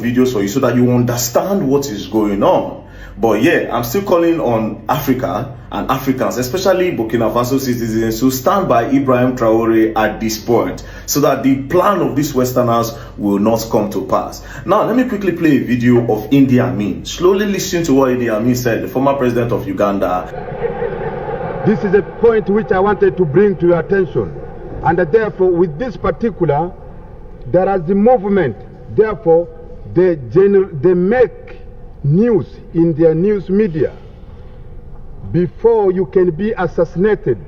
videos for you so that you understand what is going on. But yeah, I'm still calling on Africa and Africans, especially Burkina Faso citizens, to stand by Ibrahim Traore at this point so that the plan of these Westerners will not come to pass. Now, let me quickly play a video of Idi Amin. Slowly listen to what Idi Amin said, the former president of Uganda. This is a point which I wanted to bring to your attention. And therefore, with this particular, there is the movement. Therefore, they make news in their news media. Before you can be assassinated,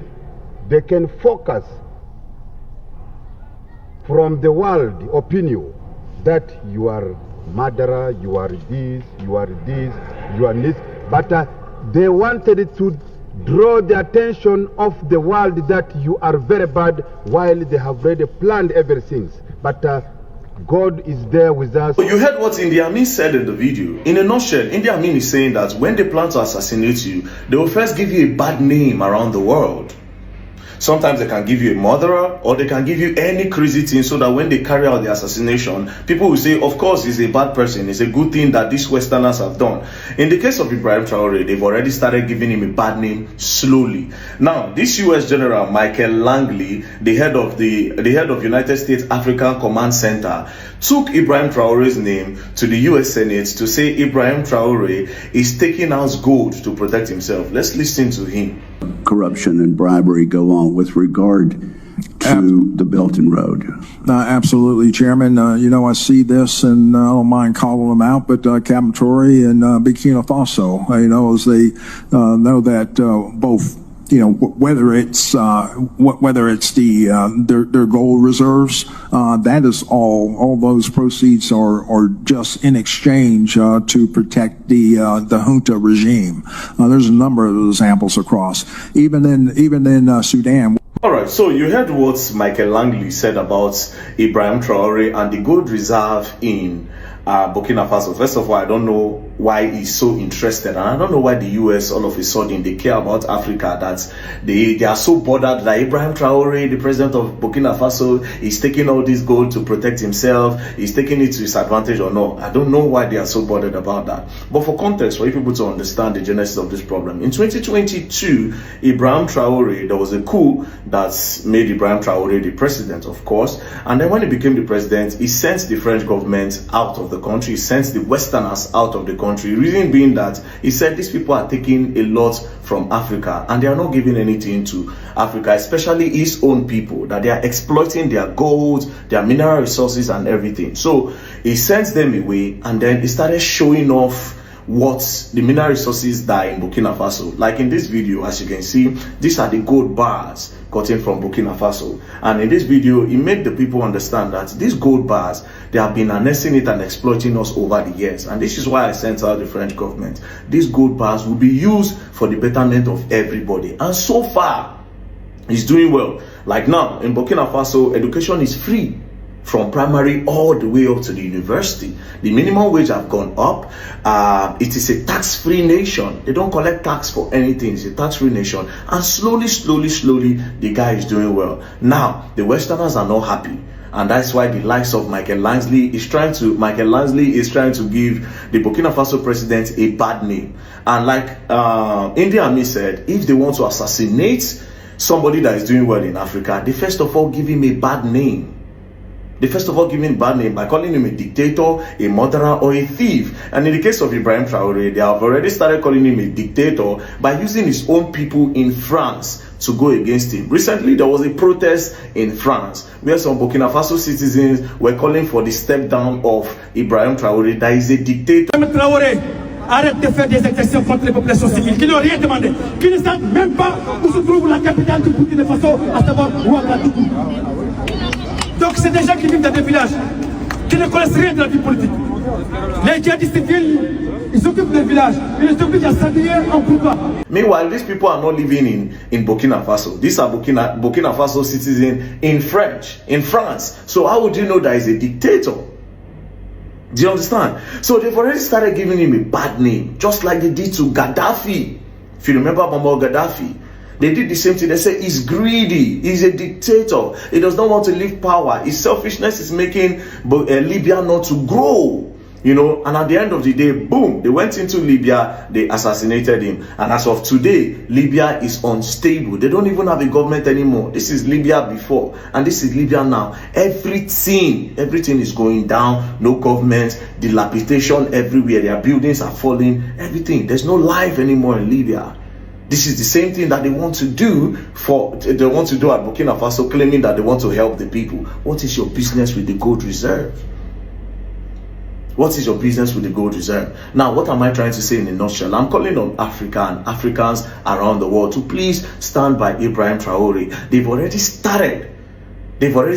they can focus from the world opinion that you are murderer, you are this, you are this, you are this. But they wanted to draw the attention of the world that you are very bad, while they have already planned everything. But God is there with us. So you heard what Idi Amin said in the video. In a nutshell, Idi Amin is saying that when they plan to assassinate you, they will first give you a bad name around the world. Sometimes they can give you a murderer, or they can give you any crazy thing so that when they carry out the assassination, people will say, of course, he's a bad person. It's a good thing that these Westerners have done. In the case of Ibrahim Traore, they've already started giving him a bad name slowly. Now, this US General Michael Langley, the head of United States African Command Center, took Ibrahim Traore's name to the US Senate to say Ibrahim Traore is taking out gold to protect himself. Let's listen to him. Corruption and bribery go on with regard to the Belt and Road. Absolutely, Chairman. I see this, and I don't mind calling them out, but Captain Traore and Burkina Faso, as they know that both, whether it's their gold reserves, that is all those proceeds are just in exchange to protect the junta regime. There's a number of examples across, even in Sudan. All right, so you heard what Michael Langley said about Ibrahim Traore and the gold reserve in Burkina Faso. First of all, I don't know why he's so interested, and I don't know why the US all of a sudden they care about Africa, that they are so bothered that Ibrahim Traore, the president of Burkina Faso, is taking all this gold to protect himself, he's taking it to his advantage or no. I don't know why they are so bothered about that. But for context, for you people to understand the genesis of this problem, in 2022, Ibrahim Traore, there was a coup that made Ibrahim Traore the president, of course, and then when he became the president, he sent the French government out of the country, he sent the Westerners out of the country. Reason being that he said these people are taking a lot from Africa and they are not giving anything to Africa, especially his own people, that they are exploiting their gold, their mineral resources and everything. So he sent them away, and then he started showing off what the mineral resources that are in Burkina Faso. Like in this video, as you can see, these are the gold bars gotten from Burkina Faso. And in this video, he made the people understand that these gold bars, they have been annexing it and exploiting us over the years. And this is why I sent out the French government. These gold bars will be used for the betterment of everybody. And so far, it's doing well. Like now, in Burkina Faso, education is free, from primary all the way up to the university. The minimum wage have gone up. It is a tax-free nation. They don't collect tax for anything. It's a tax-free nation. And slowly, the guy is doing well. Now, the Westerners are not happy. And that's why the likes of Michael Langley is trying to give the Burkina Faso president a bad name. And like Idi Amin said, if they want to assassinate somebody that is doing well in Africa, they first of all give him a bad name. They first of all give him a bad name by calling him a dictator, a murderer, or a thief. And in the case of Ibrahim Traore, they have already started calling him a dictator by using his own people in France to go against him. Recently, there was a protest in France where some Burkina Faso citizens were calling for the step down of Ibrahim Traore, that is a dictator. Traore, arrête de faire des exactions contre les populations civiles qui n'ont rien demandé, qui ne savent même pas où se trouve la capitale du Burkina Faso, à savoir Ouagadougou. Donc c'est des gens qui vivent dans des villages, qui ne connaissent rien de la vie politique. Les djihadistes civils, ils s'occupent des villages, ils les obligent à s'habiller en combat. Meanwhile, these people are not living in Burkina Faso. These are Burkina Faso citizens in France. So how would you know that he's a dictator? Do you understand? So they've already started giving him a bad name, just like they did to Gaddafi. If you remember Muammar Gaddafi, they did the same thing. They say he's greedy, he's a dictator, he does not want to leave power, his selfishness is making Libya not to grow. You know, and at the end of the day, boom, they went into Libya, they assassinated him. And as of today, Libya is unstable. They don't even have a government anymore. This is Libya before, and this is Libya now. Everything is going down. No government, dilapidation everywhere. Their buildings are falling, everything. There's no life anymore in Libya. This is the same thing that they want to do at Burkina Faso, claiming that they want to help the people. What is your business with the gold reserve? What is your business with the gold reserve? Now, what am I trying to say in a nutshell? I'm calling on Africa and Africans around the world to please stand by Ibrahim Traore. They've already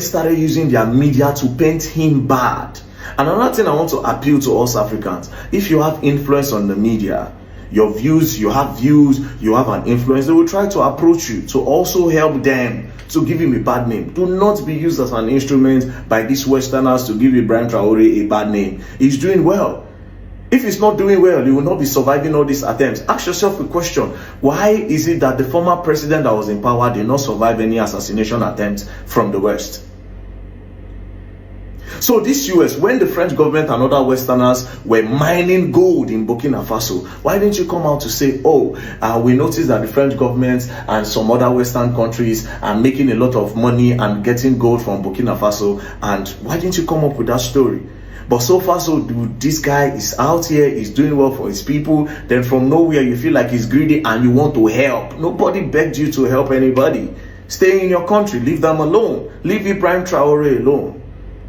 started using their media to paint him bad. And another thing I want to appeal to us Africans, if you have influence on the media, your views, you have an influence, they will try to approach you to also help them to give him a bad name. Do not be used as an instrument by these Westerners to give Ibrahim Traore a bad name. He's doing well. If he's not doing well, he will not be surviving all these attempts. Ask yourself a question. Why is it that the former president that was in power did not survive any assassination attempts from the West? So this US, when the French government and other Westerners were mining gold in Burkina Faso, why didn't you come out to say, we noticed that the French government and some other Western countries are making a lot of money and getting gold from Burkina Faso, and why didn't you come up with that story? But so far so good, this guy is out here, he's doing well for his people, then from nowhere you feel like he's greedy and you want to help. Nobody begged you to help anybody. Stay in your country, leave them alone. Leave Ibrahim Traore alone.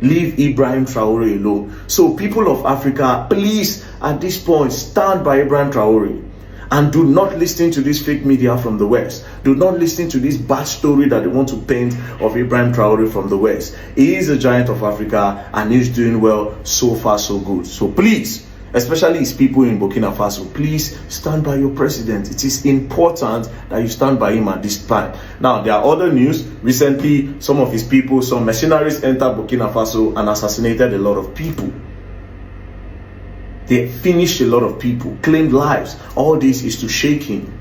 Leave Ibrahim Traore alone. So people of Africa, please at this point stand by Ibrahim Traore and do not listen to this fake media from the West. Do not listen to this bad story that they want to paint of Ibrahim Traore from the West. He is a giant of Africa and he's doing well. So far so good. So please, especially his people in Burkina Faso, please stand by your president. It is important that you stand by him at this time. Now, there are other news. Recently, some of his people, some mercenaries entered Burkina Faso and assassinated a lot of people. They finished a lot of people, claimed lives. All this is to shake him.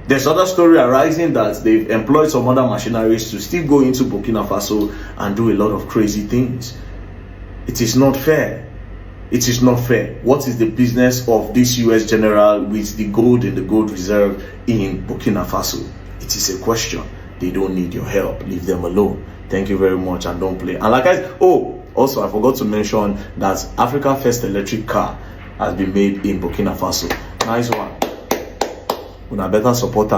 There's other story arising that they've employed some other mercenaries to still go into Burkina Faso and do a lot of crazy things. It is not fair. It is not fair. What is the business of this US general with the gold in the gold reserve in Burkina Faso? It is a question. They don't need your help. Leave them alone. Thank you very much and don't play. And like also I forgot to mention that Africa first electric car has been made in Burkina Faso. Nice one. Una better support them.